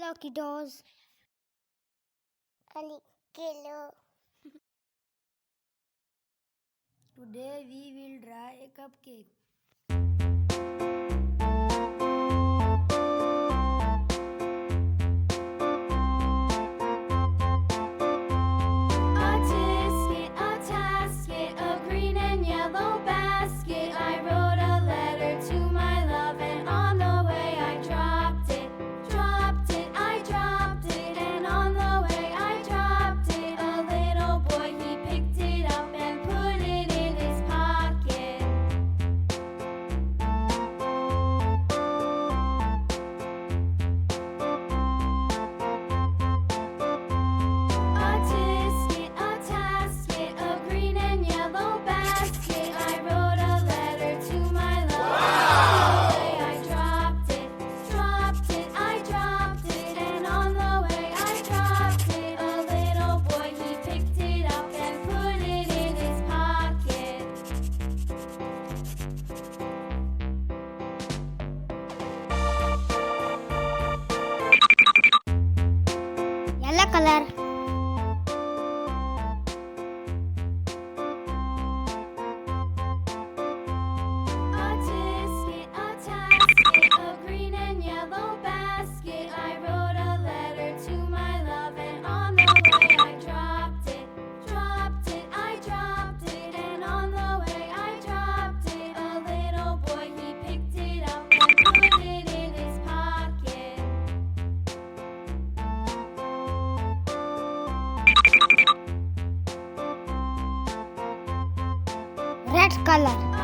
Hello, kiddos. Hello. Today we will draw a cupcake. A tasket, a green and yellow basket. I wrote a letter to my love, and on the way I dropped it. I dropped it, and on the way I dropped it. A little boy, he picked it up and put it in his pocket. A tasket, a green and yellow basket. I wrote a letter to my love. On the way I dropped it. I dropped it, and on the way I dropped it. A little boy, he picked it up and put it in his pocket. Yellow color. A tasket, a green and yellow basket. I wrote a letter to my love, and on the way I dropped it. I dropped it, and on the way I dropped it. A little boy, he picked it up and put it in his pocket. Red color.